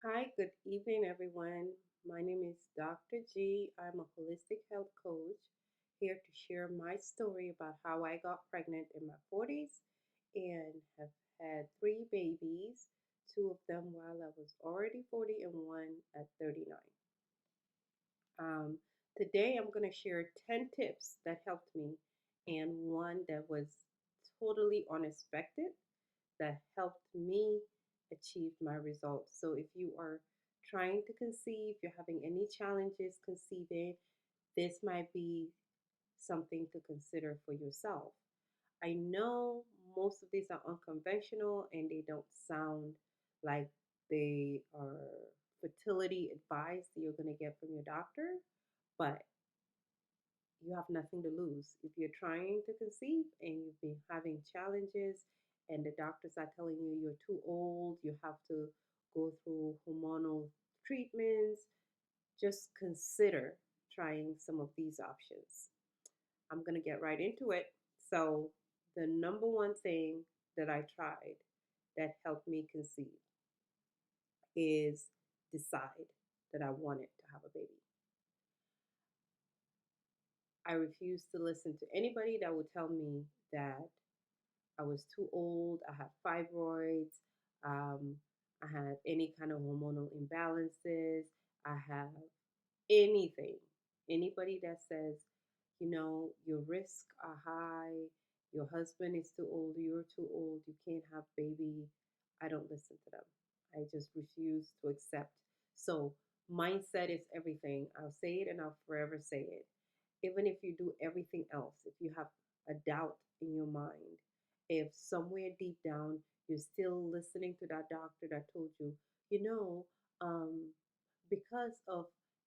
Hi, good evening, everyone. My name is Dr. G. I'm a holistic health coach here to share my story about how I got pregnant in my 40s and have had three babies, two of them while I was already 40 and one at 39. Um, Today, I'm going to share 10 tips that helped me and one that was totally unexpected that helped me achieve my results. So if you are trying to conceive, you're having any challenges conceiving, this might be something to consider for yourself. I know most of these are unconventional and they don't sound like they are fertility advice that you're going to get from your doctor, but you have nothing to lose. If you're trying to conceive and you've been having challenges and the doctors are telling you you're too old, you have to go through hormonal treatments, just consider trying some of these options. I'm going to get right into it. So, the number one thing that I tried that helped me conceive is decide that I wanted to have a baby. I refused to listen to anybody that would tell me that I was too old. I had fibroids. Um, I had any kind of hormonal imbalances. I have anything. Anybody that says, your risks are high, your husband is too old, you're too old, you can't have baby, I don't listen to them. I just refuse to accept. So mindset is everything. I'll say it and I'll forever say it. Even if you do everything else, if you have a doubt in your mind, if somewhere deep down you're still listening to that doctor that told you, you know, um, because of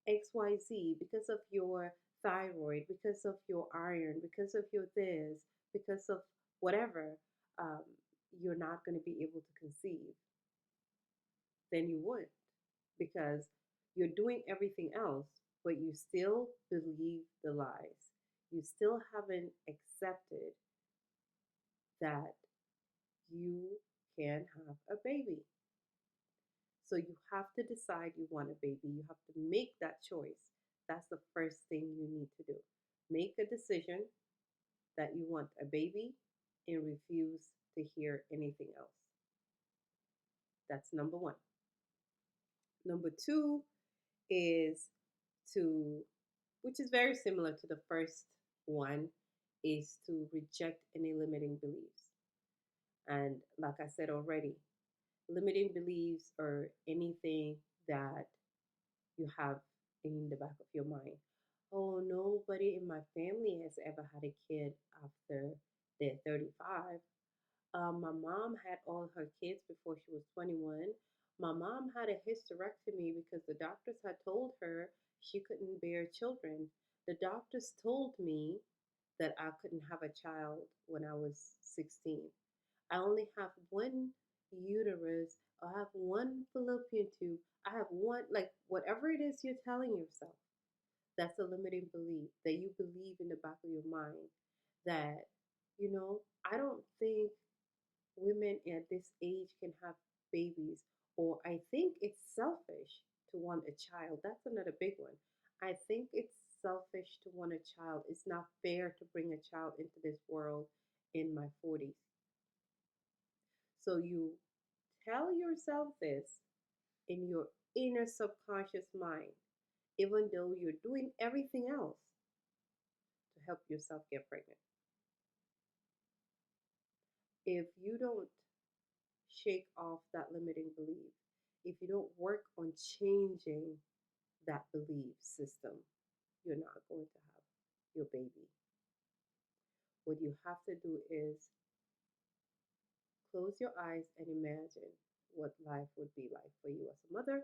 XYZ, because of your thyroid, because of your iron, because of your this, because of whatever, um, you're not going to be able to conceive, then you would, because you're doing everything else, but you still believe the lies. You still haven't accepted that you can have a baby. So you have to decide you want a baby. You have to make that choice. That's the first thing you need to do. Make a decision that you want a baby and refuse to hear anything else. That's number one. Number two is to, which is very similar to the first one, is to reject any limiting beliefs. And like I said already, limiting beliefs are anything that you have in the back of your mind. Oh, nobody in my family has ever had a kid after they're 35. My mom had all her kids before she was 21. My mom had a hysterectomy because the doctors had told her she couldn't bear children. The doctors told me that I couldn't have a child when I was 16. I only have one uterus. I have one fallopian tube. I have one, like, whatever it is you're telling yourself, that's a limiting belief that you believe in the back of your mind that, I don't think women at this age can have babies, or I think it's selfish to want a child. That's another big one. I think it's selfish to want a child. It's not fair to bring a child into this world in my 40s. So you tell yourself this in your inner subconscious mind, even though you're doing everything else to help yourself get pregnant. If you don't shake off that limiting belief, if you don't work on changing that belief system, you're not going to have your baby. What you have to do is close your eyes and imagine what life would be like for you as a mother.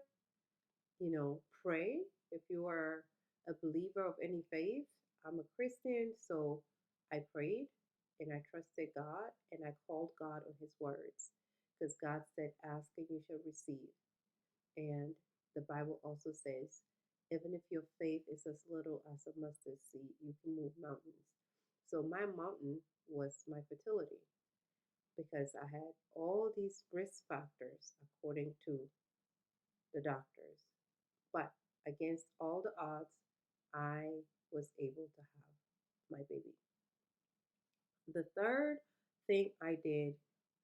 Pray if you are a believer of any faith. I'm a Christian, so I prayed and I trusted God and I called God on his words because God said, ask and you shall receive. And the Bible also says, even if your faith is as little as a mustard seed, you can move mountains. So my mountain was my fertility because I had all these risk factors according to the doctors. But against all the odds, I was able to have my baby. The third thing I did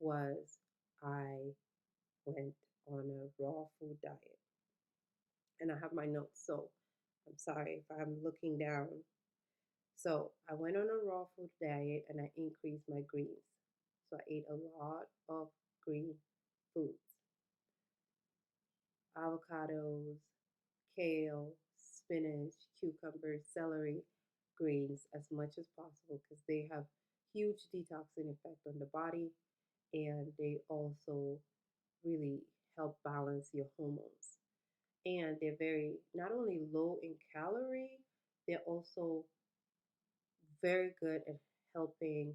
was I went on a raw food diet. And I have my notes, so I'm sorry if I'm looking down. So I went on a raw food diet and I increased my greens. So I ate a lot of green foods, avocados, kale, spinach, cucumbers, celery, greens as much as possible because they have huge detoxing effect on the body and they also really help balance your hormones. And they're very not only low in calorie, they're also very good at helping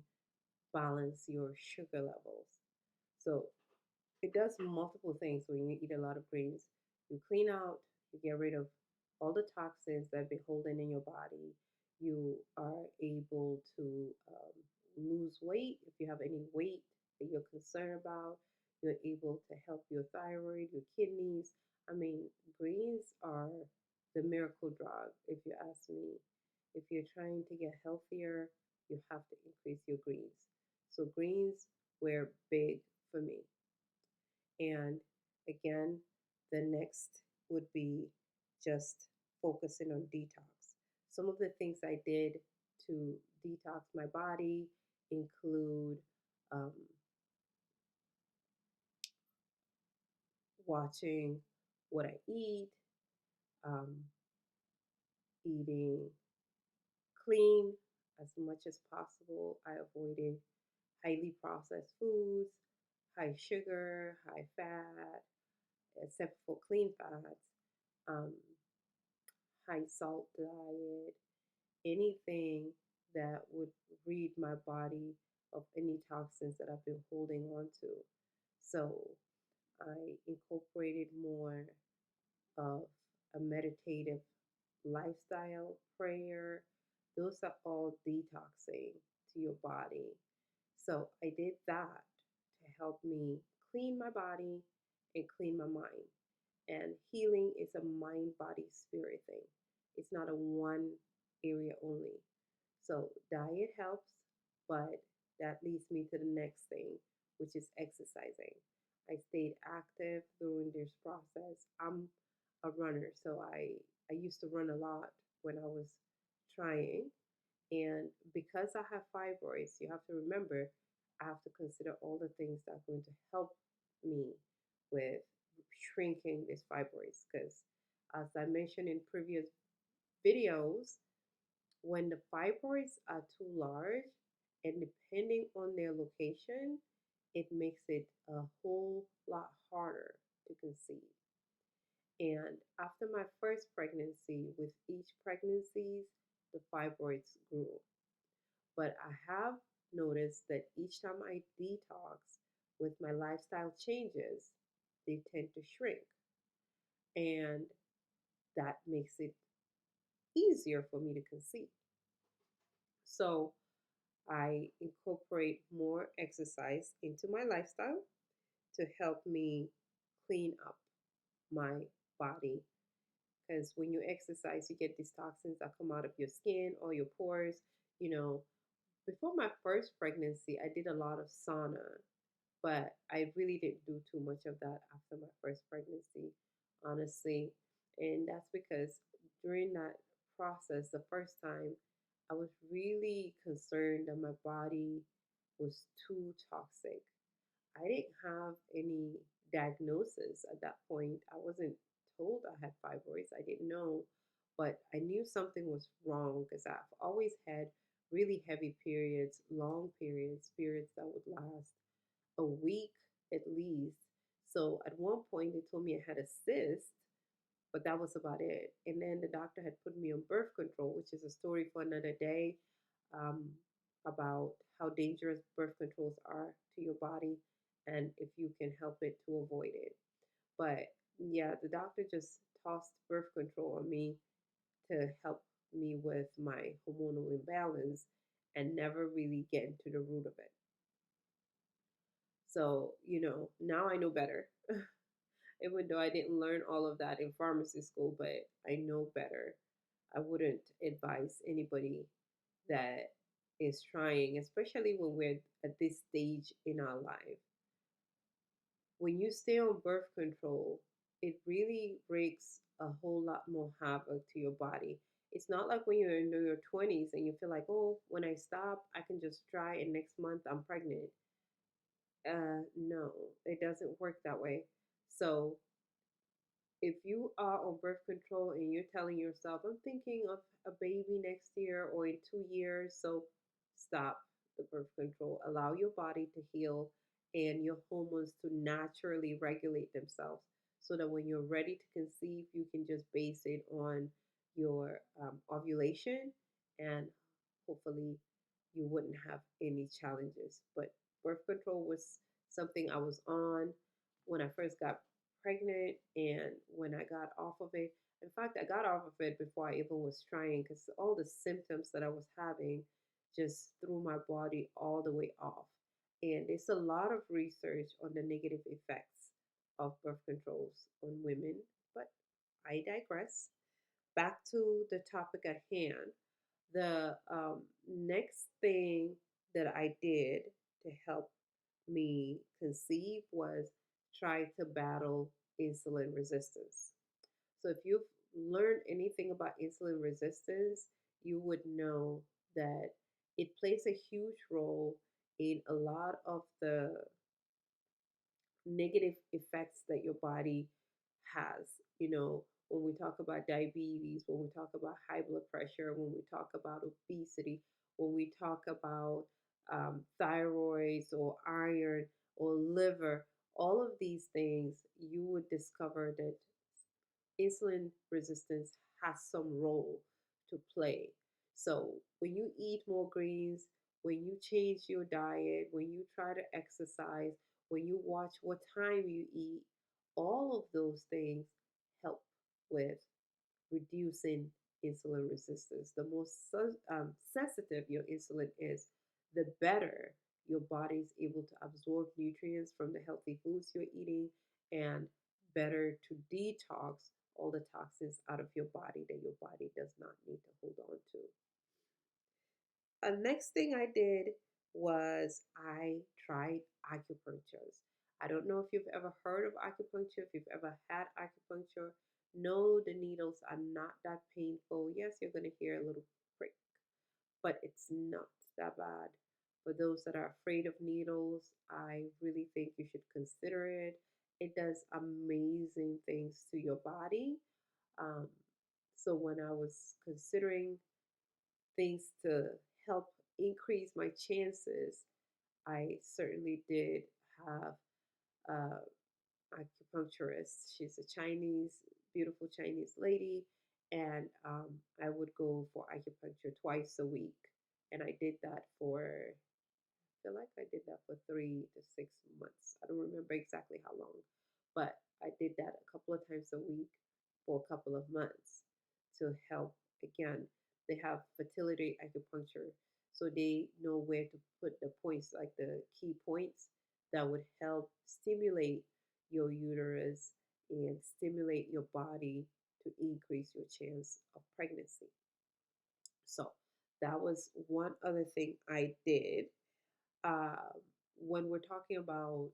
balance your sugar levels. So it does multiple things when you eat a lot of greens. You clean out, you get rid of all the toxins that have been holding in your body. You are able to lose weight if you have any weight that you're concerned about. You're able to help your thyroid, your kidneys. I mean, greens are the miracle drug, if you ask me. If you're trying to get healthier, you have to increase your greens. So, greens were big for me. And again, the next would be just focusing on detox. Some of the things I did to detox my body include um, watching what I eat, um, eating clean as much as possible. I avoided highly processed foods, high sugar, high fat, except for clean fats. Um, High salt diet, anything that would rid my body of any toxins that I've been holding on to. So I incorporated more of a meditative lifestyle, prayer. Those are all detoxing to your body. So I did that to help me clean my body and clean my mind. And healing is a mind, body, spirit thing. It's not a one area only. So diet helps, but that leads me to the next thing, which is exercising. I stayed active during this process. I'm a runner, so I used to run a lot when I was trying. And because I have fibroids, you have to remember I have to consider all the things that are going to help me with shrinking these fibroids. Because, as I mentioned in previous videos, when the fibroids are too large and depending on their location, it makes it a whole lot harder to conceive. And after my first pregnancy, with each pregnancies, the fibroids grew. But I have noticed that each time I detox with my lifestyle changes, they tend to shrink. And that makes it easier for me to conceive. So I incorporate more exercise into my lifestyle to help me clean up my body. Because when you exercise, you get these toxins that come out of your skin or your pores. You know, before my first pregnancy, I did a lot of sauna, but I really didn't do too much of that after my first pregnancy, honestly. And that's because during that process, the first time, I was really concerned that my body was too toxic. I didn't have any diagnosis at that point. I wasn't told I had fibroids. I didn't know, but I knew something was wrong because I've always had really heavy periods, long periods, periods that would last a week at least. So at one point, they told me I had a cyst, but that was about it. And then the doctor had put me on birth control, which is a story for another day, um, about how dangerous birth controls are to your body and if you can help it to avoid it. But yeah, the doctor just tossed birth control on me to help me with my hormonal imbalance and never really get into the root of it. So, now I know better. Even though I didn't learn all of that in pharmacy school, but I know better. I wouldn't advise anybody that is trying, especially when we're at this stage in our life. When you stay on birth control, it really breaks a whole lot more havoc to your body. It's not like when you're in your 20s and you feel like, oh, when I stop, I can just try and next month I'm pregnant. No, it doesn't work that way. So if you are on birth control and you're telling yourself, I'm thinking of a baby next year or in 2 years, so stop the birth control. Allow your body to heal and your hormones to naturally regulate themselves so that when you're ready to conceive, you can just base it on your ovulation and hopefully you wouldn't have any challenges. But birth control was something I was on when I first got pregnant and when I got off of it. In fact, I got off of it before I even was trying because all the symptoms that I was having just threw my body all the way off. And there's a lot of research on the negative effects of birth controls on women, but I digress. Back to the topic at hand. The next thing that I did to help me conceive was try to battle insulin resistance. So, if you've learned anything about insulin resistance, you would know that it plays a huge role in a lot of the negative effects that your body has. You know, when we talk about diabetes, when we talk about high blood pressure, when we talk about obesity, when we talk about thyroids or iron or liver, all of these things, you would discover that insulin resistance has some role to play. So when you eat more greens, when you change your diet, when you try to exercise, when you watch what time you eat, all of those things help with reducing insulin resistance. The more sensitive your insulin is, the better your body is able to absorb nutrients from the healthy foods you're eating and better to detox all the toxins out of your body that your body does not need to hold on to. Next thing I did was I tried acupuncture. I don't know if you've ever heard of acupuncture, if you've ever had acupuncture. No, the needles are not that painful. Yes, you're going to hear a little prick, but it's not that bad. For those that are afraid of needles, I really think you should consider it. It does amazing things to your body. Um, so when I was considering things to help increase my chances, I certainly did have a acupuncturist. She's a Chinese, beautiful Chinese lady, and I would go for acupuncture twice a week, and I did that for. I feel like I did that for 3 to 6 months. I don't remember exactly how long, but I did that a couple of times a week for a couple of months to help. Again, they have fertility acupuncture, so they know where to put the points, like the key points that would help stimulate your uterus and stimulate your body to increase your chance of pregnancy. So that was one other thing I did. Uh, when we're talking about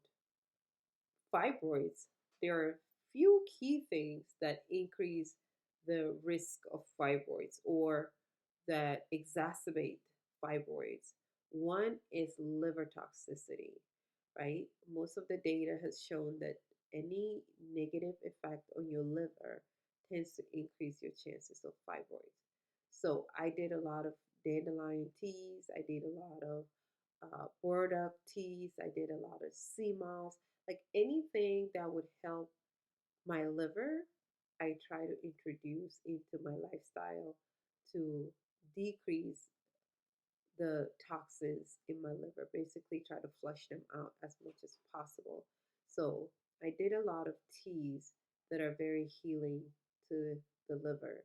fibroids, there are few key things that increase the risk of fibroids or that exacerbate fibroids. One is liver toxicity, right? Most of the data has shown that any negative effect on your liver tends to increase your chances of fibroids. So I did a lot of dandelion teas. I did a lot of burdock teas. I did a lot of sea moss, like anything that would help my liver. I try to introduce into my lifestyle to decrease the toxins in my liver, basically try to flush them out as much as possible. So I did a lot of teas that are very healing to the liver.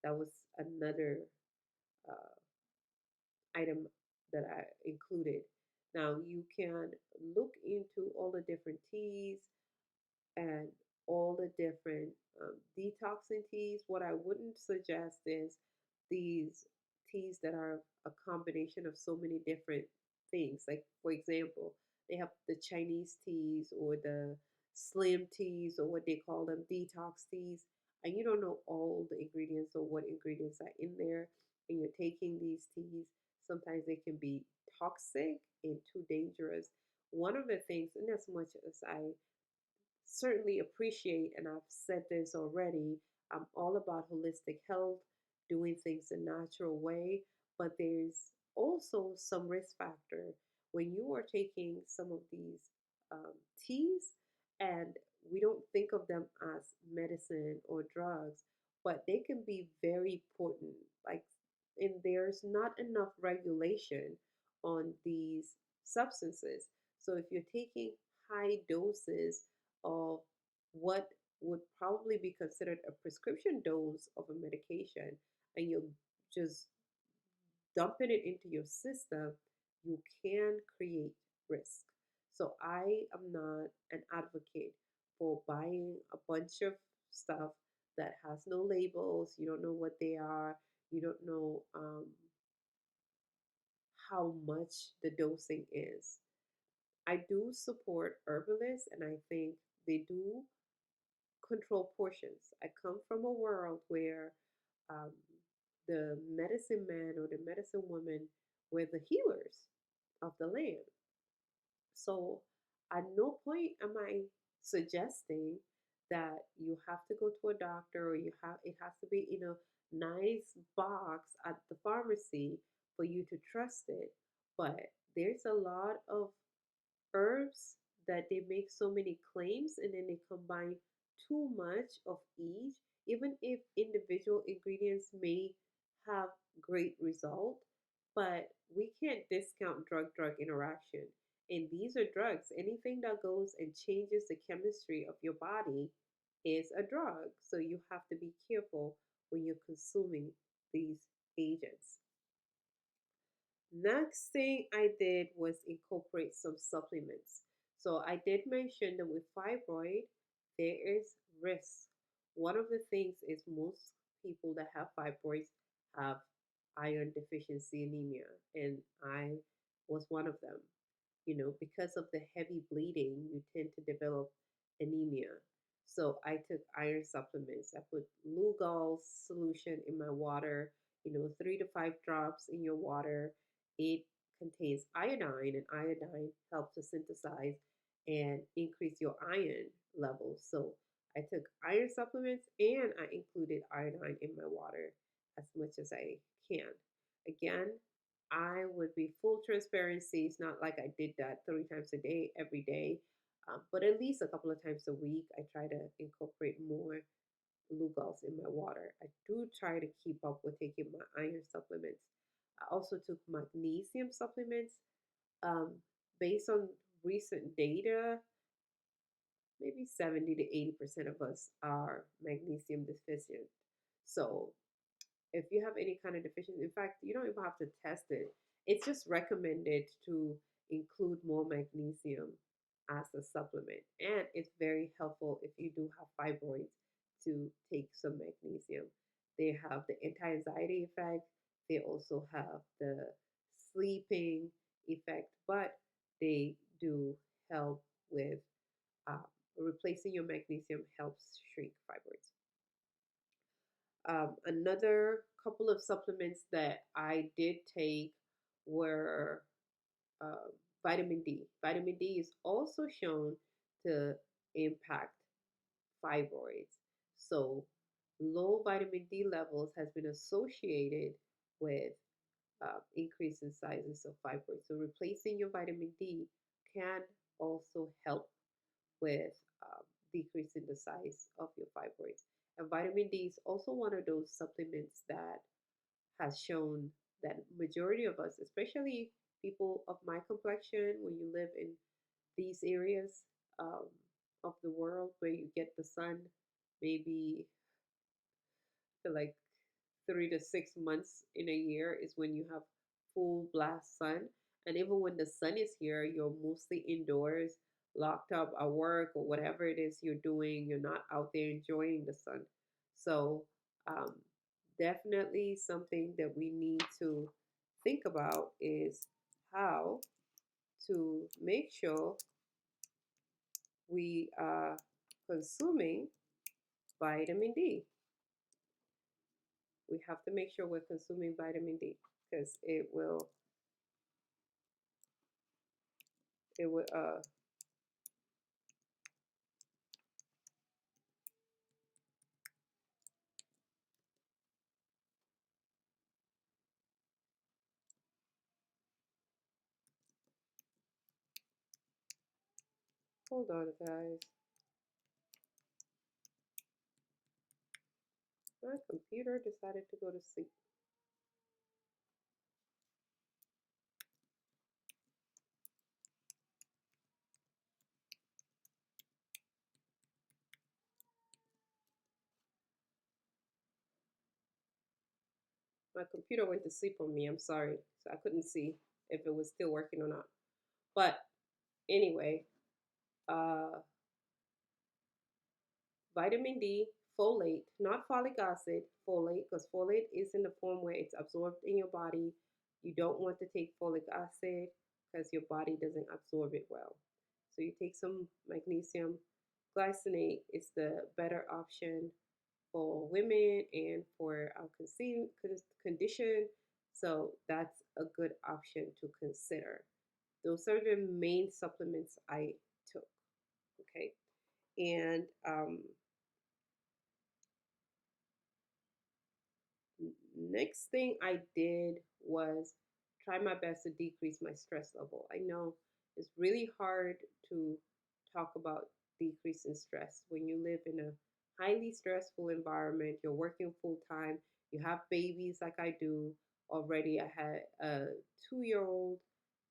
That was another uh, item that I included. Now you can look into all the different teas and all the different detoxing teas. What I wouldn't suggest is these teas that are a combination of so many different things. Like, for example, they have the Chinese teas or the slim teas or what they call them, detox teas, and you don't know all the ingredients or what ingredients are in there, and you're taking these teas. Sometimes they can be toxic and too dangerous. One of the things, and as much as I certainly appreciate, and I've said this already, I'm all about holistic health, doing things a natural way, but there's also some risk factor when you are taking some of these um, teas, and we don't think of them as medicine or drugs, but they can be very potent. Like, and there's not enough regulation on these substances. So if you're taking high doses of what would probably be considered a prescription dose of a medication, and you're just dumping it into your system, you can create risk. So I am not an advocate for buying a bunch of stuff that has no labels. You don't know what they are. You don't know how much the dosing is. I do support herbalists, and I think they do control portions. I come from a world where um, the medicine man or the medicine woman were the healers of the land. So at no point am I suggesting that you have to go to a doctor or you have it has to be in a nice box at the pharmacy for you to trust it. But there's a lot of herbs that they make so many claims and then they combine too much of each, even if individual ingredients may have great result, but we can't discount drug interaction. And these are drugs. Anything that goes and changes the chemistry of your body is a drug. So you have to be careful when you're consuming these agents. Next thing I did was incorporate some supplements. So I did mention that with fibroid, there is risk. One of the things is most people that have fibroids have iron deficiency anemia, and I was one of them. Because of the heavy bleeding, you tend to develop anemia. So I took iron supplements. I put Lugol solution in my water, 3 to 5 drops in your water. It contains iodine, and iodine helps to synthesize and increase your iron levels. So I took iron supplements and I included iodine in my water as much as I can. Again, I would be full transparency. It's not like I did that 3 times a day, every day, but at least a couple of times a week. I try to incorporate more Lugol's in my water. I do try to keep up with taking my iron supplements. I also took magnesium supplements. Um, Based on recent data, maybe 70 to 80% of us are magnesium deficient. So if you have any kind of deficiency, in fact, you don't even have to test it. It's just recommended to include more magnesium as a supplement. And it's very helpful if you do have fibroids to take some magnesium. They have the anti anxiety effect, they also have the sleeping effect, but they do help with uh, replacing your magnesium helps shrink fibroids. Another couple of supplements that I did take were uh, vitamin D. Vitamin D is also shown to impact fibroids. So, low vitamin D levels has been associated with increase in sizes of fibroids. So, replacing your vitamin D can also help with decreasing the size of your fibroids. And vitamin D is also one of those supplements that has shown that majority of us, especially people of my complexion, when you live in these areas um, of the world where you get the sun, maybe for like 3 to 6 months in a year is when you have full blast sun. And even when the sun is here, you're mostly indoors locked up at work or whatever it is you're doing. You're not out there enjoying the sun. So, um, definitely something that we need to think about is how to make sure we are consuming vitamin D. We have to make sure we're consuming vitamin D because it will. Hold on, guys. My computer decided to go to sleep. My computer went to sleep on me. I'm sorry. So I couldn't see if it was still working or not. But anyway, uh, vitamin D, folate, not folic acid, folate, because folate is in the form where it's absorbed in your body. You don't want to take folic acid because your body doesn't absorb it well. So you take some magnesium glycinate is the better option for women and for our conceived condition. So that's a good option to consider. Those are the main supplements I took. Okay. And next thing I did was try my best to decrease my stress level. I know it's really hard to talk about decreasing stress when you live in a highly stressful environment, you're working full time, you have babies like I do already. I had a 2 year old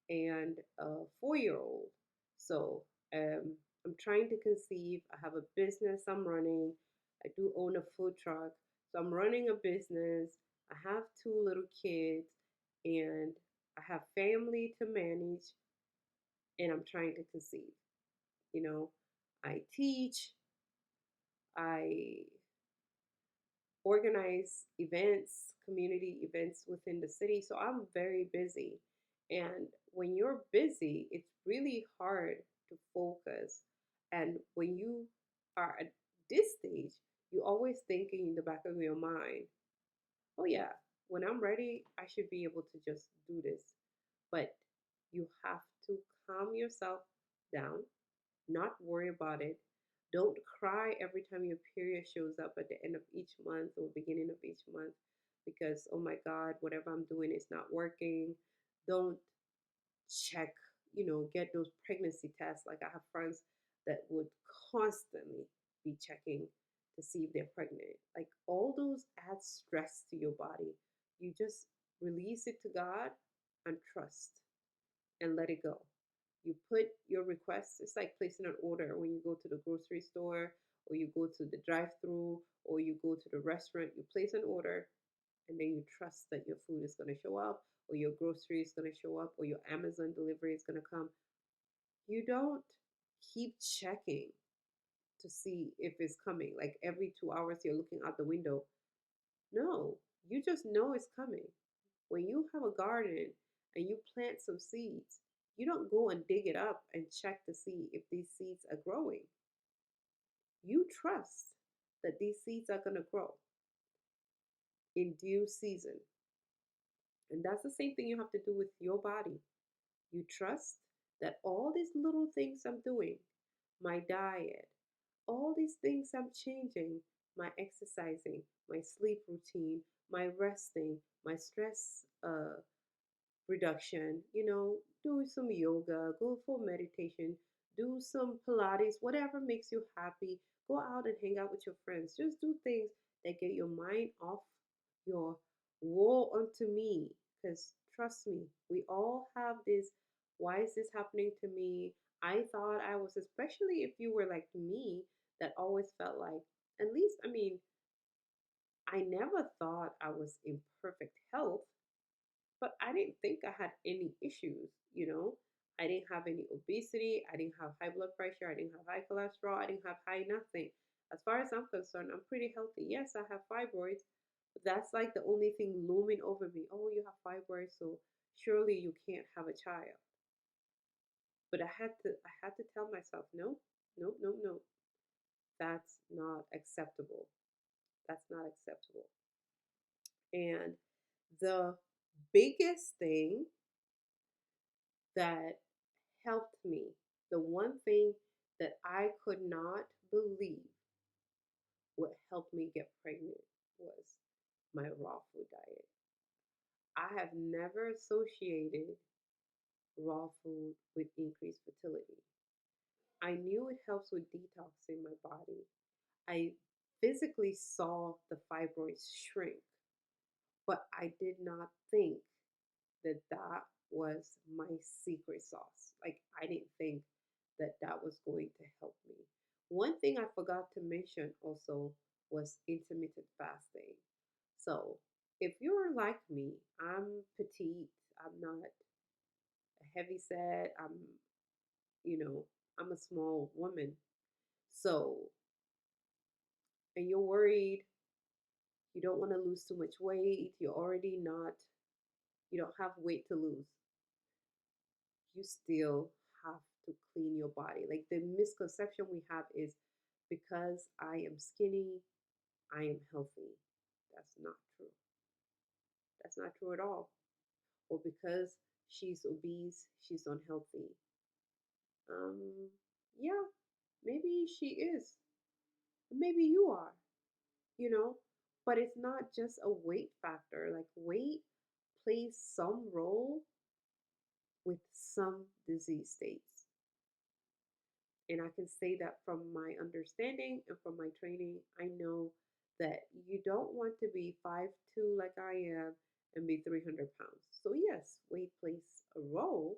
and a 4 year old. So um, I'm trying to conceive. I have a business I'm running. I do own a food truck. So I'm running a business. I have two little kids and I have family to manage and I'm trying to conceive. You know, I teach, I organize events, community events within the city. So I'm very busy. And when you're busy, it's really hard to focus. And when you are at this stage, you always thinking in the back of your mind, oh, yeah, when I'm ready, I should be able to just do this. But you have to calm yourself down, not worry about it. Don't cry every time your period shows up at the end of each month or beginning of each month because, oh my God, whatever I'm doing is not working. Don't check, get those pregnancy tests. Like I have friends that would constantly be checking to see if they're pregnant. Like all those add stress to your body. You just release it to God and trust and let it go. You put your requests, it's like placing an order when you go to the grocery store or you go to the drive through or you go to the restaurant. You place an order and then you trust that your food is going to show up or your grocery is going to show up or your Amazon delivery is going to come. You don't keep checking to see if it's coming. Like every 2 hours, you're looking out the window. No, you just know it's coming. When you have a garden and you plant some seeds, you don't go and dig it up and check to see if these seeds are growing. You trust that these seeds are going to grow in due season. And that's the same thing you have to do with your body. You trust that all these little things I'm doing, my diet, all these things I'm changing, my exercising, my sleep routine, my resting, my stress reduction, do some yoga, go for meditation, do some Pilates, whatever makes you happy. Go out and hang out with your friends. Just do things that get your mind off your woe unto me. Because trust me, we all have this why is this happening to me? I thought I was, especially if you were like me, that always felt like, at least, I mean, I never thought I was in perfect health but I didn't think I had any issues. I didn't have any obesity. I didn't have high blood pressure. I didn't have high cholesterol. I didn't have high nothing. As far as I'm concerned, I'm pretty healthy. Yes, I have fibroids, but that's like the only thing looming over me. Oh, you have fibroids, so surely you can't have a child. But I had to tell myself, no, no, no, no. That's not acceptable. That's not acceptable. And the biggest thing that helped me, the one thing that I could not believe what helped me get pregnant was my raw food diet. I have never associated raw food with increased fertility. I knew it helps with detoxing my body. I physically saw the fibroids shrink, but I did not think that that was my secret sauce. Like, I didn't think that that was going to help me. One thing I forgot to mention also was intermittent fasting. So, if you're like me, I'm petite, I'm not a heavy set, you know, I'm a small woman. So, and you're worried, you don't want to lose too much weight, you're already not, you don't have weight to lose, you still have to clean your body. Like, the misconception we have is because I am skinny, I am healthy. That's not true. That's not true at all. Or because she's obese, she's unhealthy. Um, yeah, maybe she is. Maybe you are, you know, but it's not just a weight factor. Like, weight plays some role with some disease states. And I can say that from my understanding and from my training, I know that you don't want to be 5'2" like I am and be 300 pounds. So, yes, weight plays a role,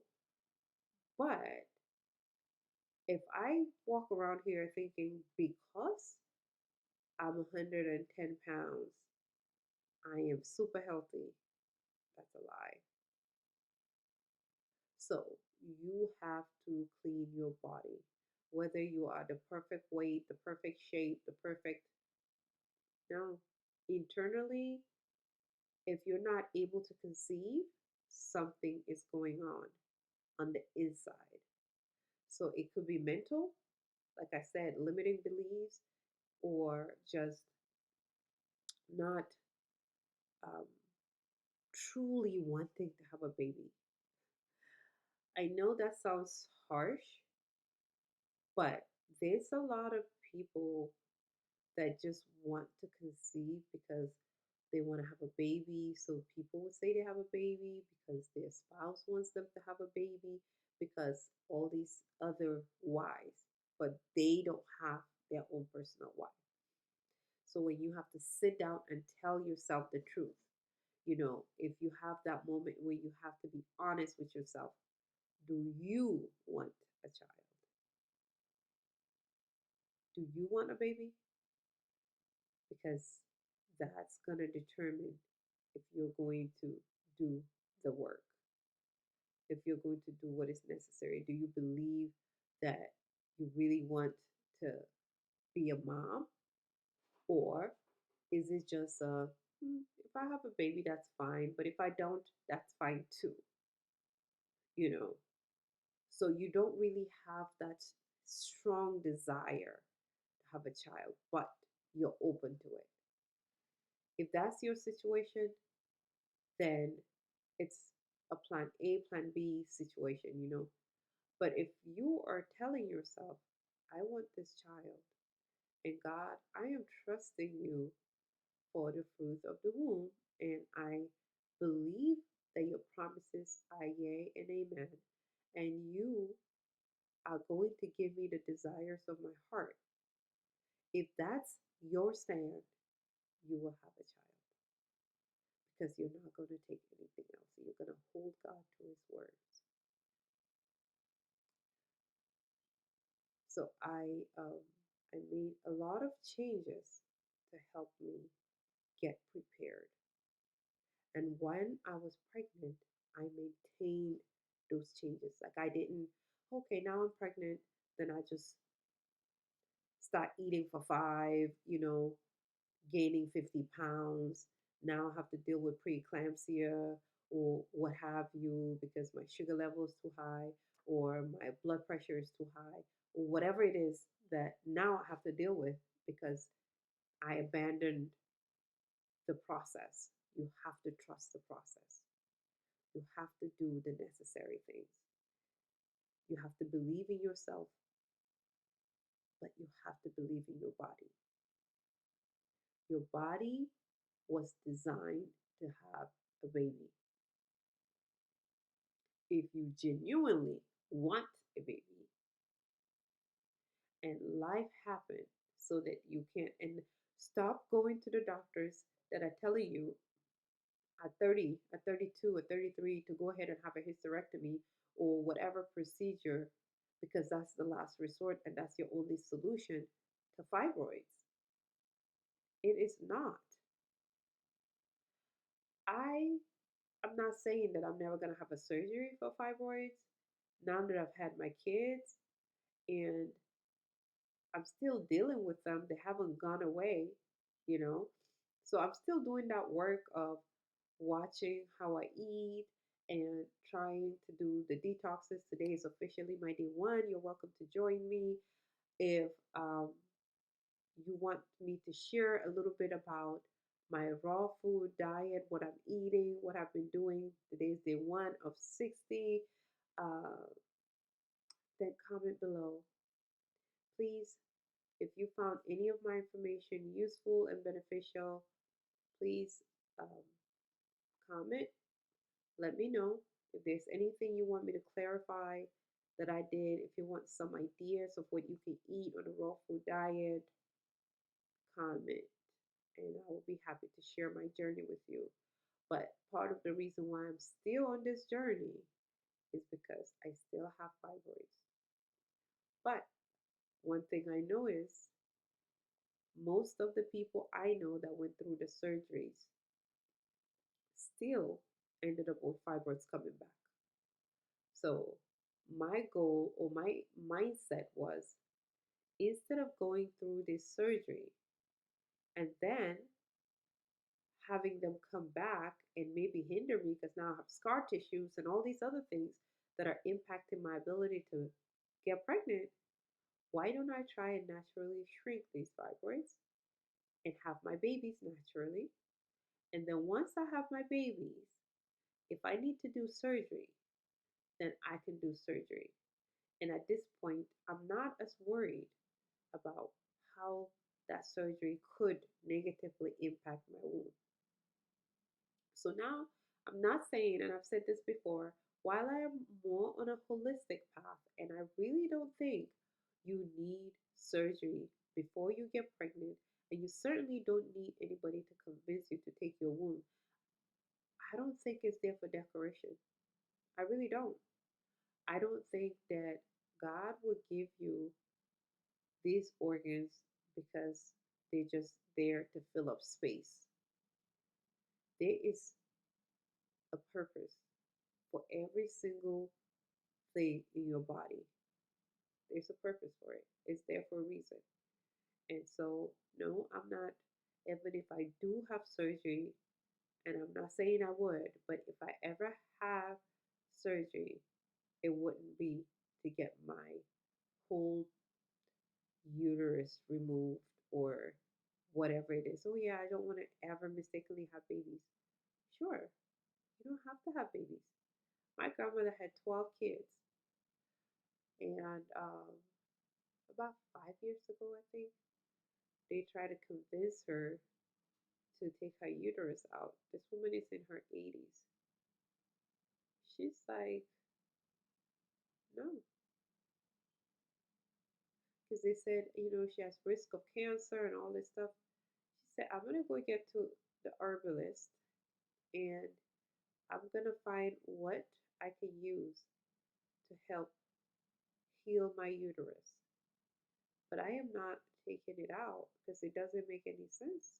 but if I walk around here thinking because I'm 110 pounds, I am super healthy, that's a lie. So, you have to clean your body. Whether you are the perfect weight, the perfect shape, the perfect, no, internally, if you're not able to conceive, something is going on the inside. So it could be mental, like I said, limiting beliefs, or just not um, truly wanting to have a baby. I know that sounds harsh, but there's a lot of people that just want to conceive because they want to have a baby. So people would say they have a baby because their spouse wants them to have a baby, because all these other whys, but they don't have their own personal why. So when you have to sit down and tell yourself the truth, if you have that moment where you have to be honest with yourself, do you want a child? Do you want a baby? Because that's going to determine if you're going to do the work, if you're going to do what is necessary. Do you believe that you really want to be a mom? Or is it just if I have a baby, that's fine. But if I don't, that's fine too, you know? So you don't really have that strong desire to have a child, but you're open to it. If that's your situation, then it's a plan A, plan B situation. But if you are telling yourself, I want this child, and God, I am trusting you for the fruit of the womb, and I believe that your promises are yea and amen, and you are going to give me the desires of my heart. If that's your stand, you will have a child, because you're not going to take anything else. You're going to hold God to his words. So I made a lot of changes to help me get prepared. And when I was pregnant, I maintained those changes. Like I didn't, okay, now I'm pregnant, then I just start eating for five, gaining 50 pounds. Now I have to deal with preeclampsia or what have you because my sugar level is too high or my blood pressure is too high or whatever it is that now I have to deal with because I abandoned the process. You have to trust the process. You have to do the necessary things. You have to believe in yourself, but you have to believe in your body. Your body was designed to have a baby. If you genuinely want a baby and life happened so that you can't, and stop going to the doctors that are telling you at 30, at 32, at 33 to go ahead and have a hysterectomy or whatever procedure because that's the last resort and that's your only solution to fibroids. It is not. I I'm not saying that I'm never gonna have a surgery for fibroids now that I've had my kids and I'm still dealing with them. They haven't gone away, you know. So I'm still doing that work of watching how I eat and trying to do the detoxes. Today is officially my day one. You're welcome to join me. If you want me to share a little bit about my raw food diet, what I'm eating, what I've been doing. Today's day one of 60. Uh, then comment below. Please, if you found any of my information useful and beneficial, please um, comment. Let me know if there's anything you want me to clarify that I did. If you want some ideas of what you can eat on a raw food diet, comment, and I will be happy to share my journey with you. But part of the reason why I'm still on this journey is because I still have fibroids. But one thing I know is most of the people I know that went through the surgeries still ended up with fibroids coming back. So my goal or my mindset was instead of going through this surgery and then having them come back and maybe hinder me because now I have scar tissues and all these other things that are impacting my ability to get pregnant, why don't I try and naturally shrink these fibroids and have my babies naturally? And then once I have my babies, if I need to do surgery, then I can do surgery. And at this point, I'm not as worried about how that surgery could negatively impact my womb. So now I'm not saying, and I've said this before, while I am more on a holistic path, and I really don't think you need surgery before you get pregnant, and you certainly don't need anybody to convince you to take your womb. I don't think it's there for decoration. I really don't. I don't think that God would give you these organs because they're just there to fill up space. There is a purpose for every single thing in your body. There's a purpose for it. It's there for a reason. And so, no, I'm not, even if I do have surgery, and I'm not saying I would, but if I ever have surgery, it wouldn't be to get my whole uterus removed or whatever it is. Oh, yeah, I don't want to ever mistakenly have babies. Sure, you don't have to have babies. My grandmother had 12 kids, and about 5 years ago, I think, they tried to convince her to take her uterus out. This woman is in her 80s. She's like, no, because they said, she has risk of cancer and all this stuff. She said, I'm going to go get to the herbalist and I'm going to find what I can use to help heal my uterus. But I am not taking it out because it doesn't make any sense.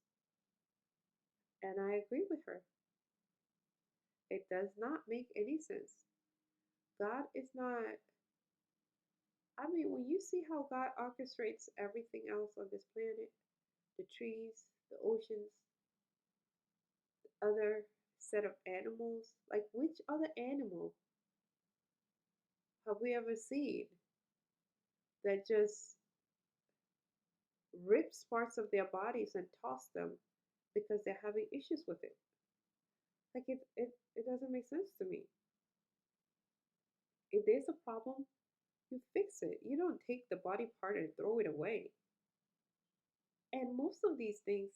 And I agree with her. It does not make any sense. God is not, I mean, when you see how God orchestrates everything else on this planet, the trees, the oceans, other set of animals, like which other animal have we ever seen that just rips parts of their bodies and toss them because they're having issues with it? Like it doesn't make sense to me. If there's a problem, you fix it. You don't take the body part and throw it away. And most of these things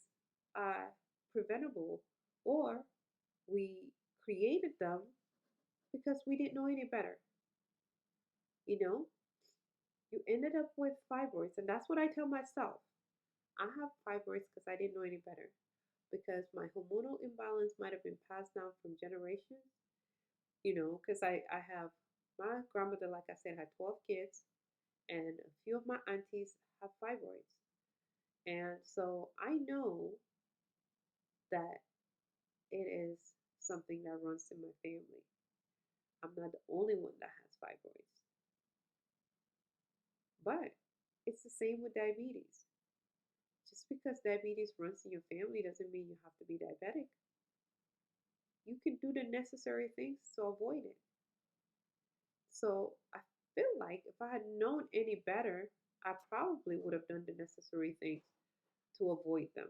are preventable, or we created them because we didn't know any better. You know, you ended up with fibroids, and that's what I tell myself. I have fibroids because I didn't know any better. Because my hormonal imbalance might have been passed down from generations, because I have my grandmother, like I said, had 12 kids, and a few of my aunties have fibroids. And so I know that it is something that runs in my family. I'm not the only one that has fibroids. But it's the same with diabetes. Just because diabetes runs in your family doesn't mean you have to be diabetic. You can do the necessary things to avoid it. So I feel like if I had known any better, I probably would have done the necessary things to avoid them.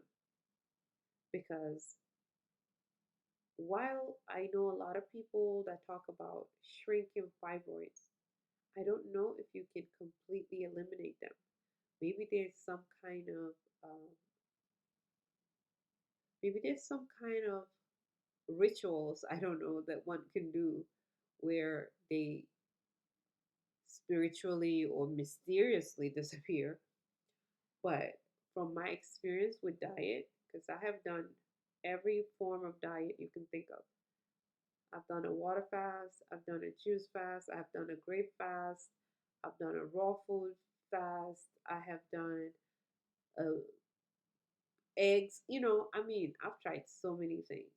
Because while I know a lot of people that talk about shrinking fibroids, I don't know if you can completely eliminate them. Maybe there's some kind of um, maybe there's some kind of rituals, I don't know, that one can do where they spiritually or mysteriously disappear. But from my experience with diet, because I have done every form of diet you can think of. I've done a water fast, I've done a juice fast, I've done a grape fast, I've done a raw food fast, I have done uh, eggs. I mean, I've tried so many things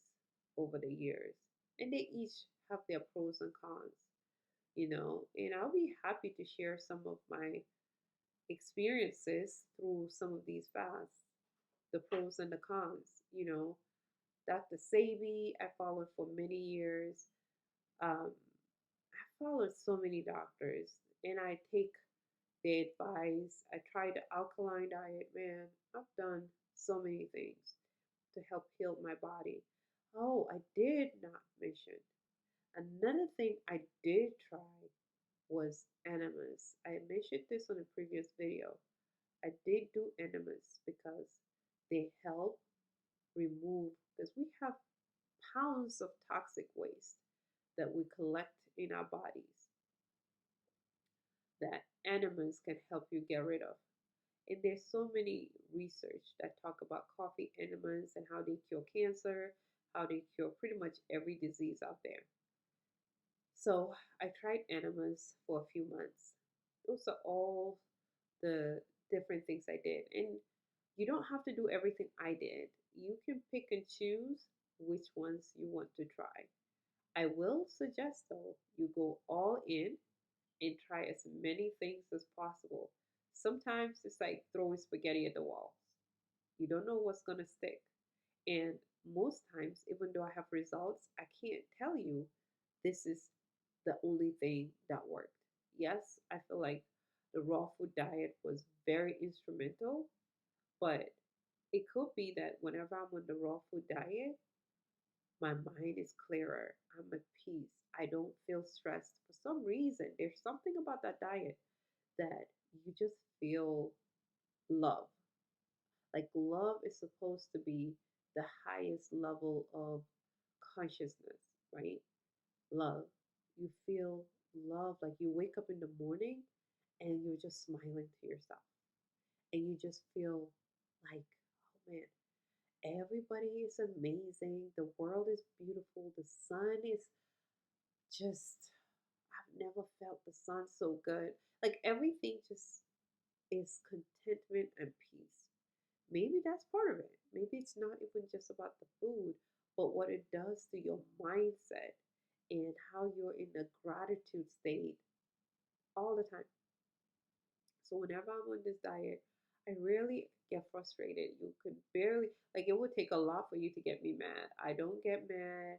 over the years, and they each have their pros and cons. And I'll be happy to share some of my experiences through some of these fasts, the pros and the cons. Dr. Sabi, I followed for many years. I followed so many doctors, and I take their advice. I tried the alkaline diet. Man, I've done so many things to help heal my body. Oh, I did not mention another thing I did try was enemas. I mentioned this on a previous video. I did do enemas because they help remove, because we have pounds of toxic waste that we collect in our bodies that enemas can help you get rid of. And there's so many research that talk about coffee enemas and how they cure cancer, how they cure pretty much every disease out there. So I tried enemas for a few months. Those are all the different things I did. And you don't have to do everything I did. You can pick and choose which ones you want to try. I will suggest, though, you go all in and try as many things as possible. Sometimes it's like throwing spaghetti at the walls. You don't know what's going to stick. And most times, even though I have results, I can't tell you this is the only thing that worked. Yes, I feel like the raw food diet was very instrumental, but it could be that whenever I'm on the raw food diet, my mind is clearer. I'm at peace. I don't feel stressed. For some reason, there's something about that diet that you just feel love. Like love is supposed to be the highest level of consciousness, right? Love. You feel love, like you wake up in the morning and you're just smiling to yourself. And you just feel like, oh man, everybody is amazing. The world is beautiful. The sun is just, I've never felt the sun so good. Like everything just is contentment and peace. Maybe that's part of it. Maybe it's not even just about the food, but what it does to your mindset. and how you're in the gratitude state all the time. So whenever I'm on this diet, I really get frustrated. You could barely, like, it would take a lot for you to get me mad. I don't get mad.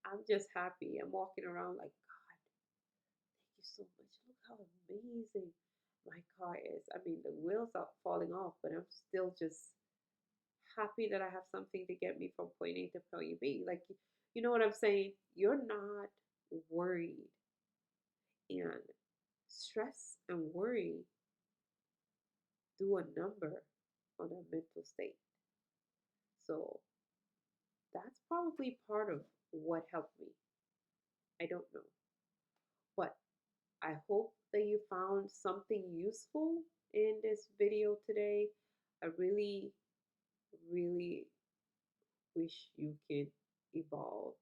I'm just happy. I'm walking around like, God, thank you so much. Look how amazing my car is. I mean, the wheels are falling off, but I'm still just happy that I have something to get me from point A to point B. Like, you know what I'm saying? You're not worried. And stress and worry do a number on a mental state. So that's probably part of what helped me. I don't know. But I hope that you found something useful in this video today. I really, really wish you could evolve,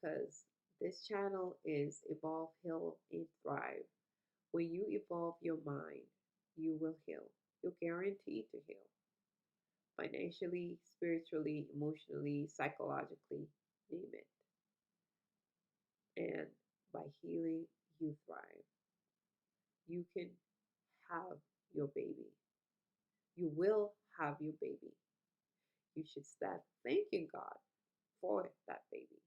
because this channel is Evolve, Heal, and Thrive. When you evolve your mind, you will heal. You're guaranteed to heal financially, spiritually, emotionally, psychologically, name it. And by healing, you thrive. You can have your baby. You will have your baby. You should start thanking God for that baby.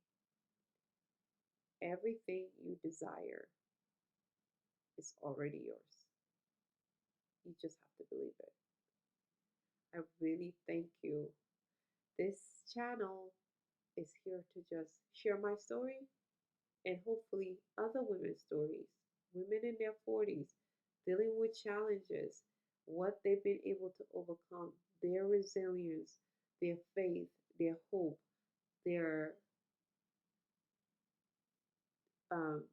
Everything you desire is already yours. You just have to believe it. I really thank you. This channel is here to just share my story and hopefully other women's stories, women in their 40s dealing with challenges, what they've been able to overcome, their resilience, their faith, their hope, their um,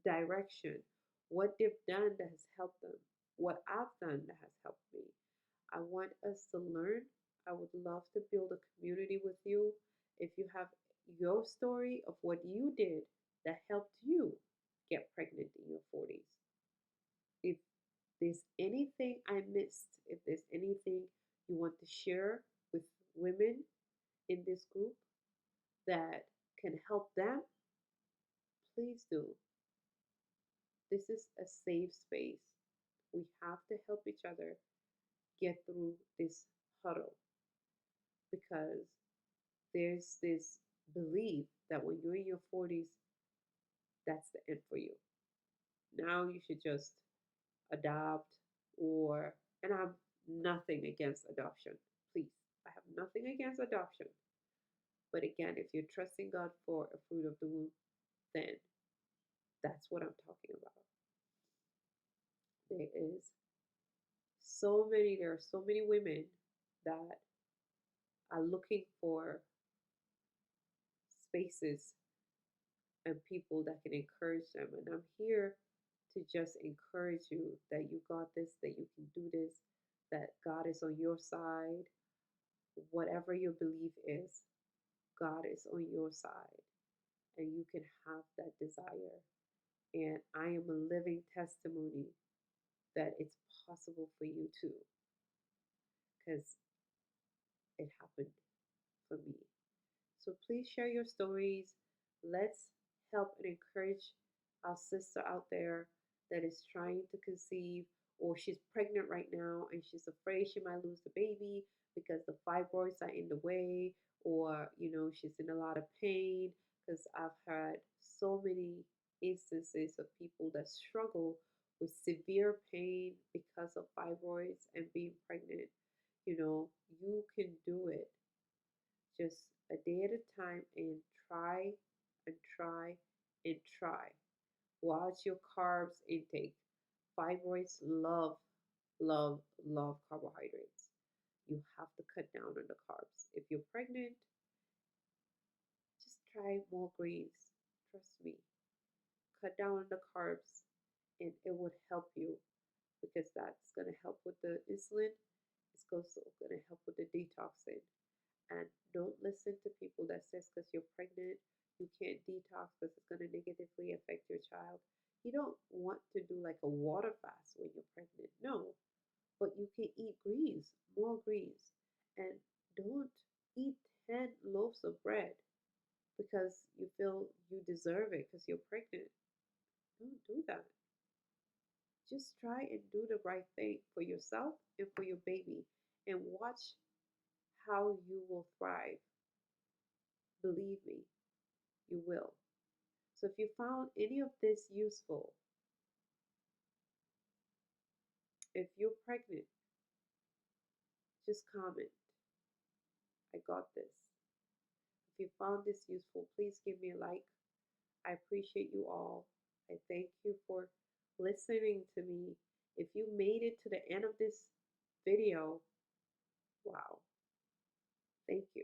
direction, what they've done that has helped them, what I've done that has helped me. I want us to learn. I would love to build a community with you. If you have your story of what you did that helped you get pregnant in your 40s, if there's anything I missed, if there's anything you want to share with women in this group that can help them, please do. This is a safe space. We have to help each other get through this huddle, because there's this belief that when you're in your 40s, that's the end for you. Now you should just adopt, or, and I have nothing against adoption. Please, I have nothing against adoption. But again, if you're trusting God for a fruit of the womb, then that's what I'm talking about. There are so many women that are looking for spaces and people that can encourage them. And I'm here to just encourage you that you got this, that you can do this, that God is on your side. Whatever your belief is, God is on your side, and you can have that desire. And I am a living testimony that it's possible for you too, because it happened for me. So please share your stories. Let's help and encourage our sister out there that is trying to conceive, or she's pregnant right now and she's afraid she might lose the baby because the fibroids are in the way, or she's in a lot of pain. Because I've had so many instances of people that struggle with severe pain because of fibroids and being pregnant. You can do it, just a day at a time, and try and try and try. Watch your carbs intake. Fibroids love, love, love carbohydrates. You have to cut down on the carbs. If you're pregnant, just try more greens. Trust me. Cut down on the carbs, and it would help you, because that's going to help with the insulin. It's also going to help with the detoxing. And don't listen to people that says because you're pregnant, you can't detox because it's going to negatively affect your child. You don't want to do like a water fast when you're pregnant. No, but you can eat greens, more greens. And don't eat 10 loaves of bread because you feel you deserve it because you're pregnant. Don't do that. Just try and do the right thing for yourself and for your baby and watch how you will thrive. Believe me, you will. So if you found any of this useful, if you're pregnant, just comment, I got this. If you found this useful, please give me a like. I appreciate you all. I thank you for listening to me. If you made it to the end of this video, wow, thank you.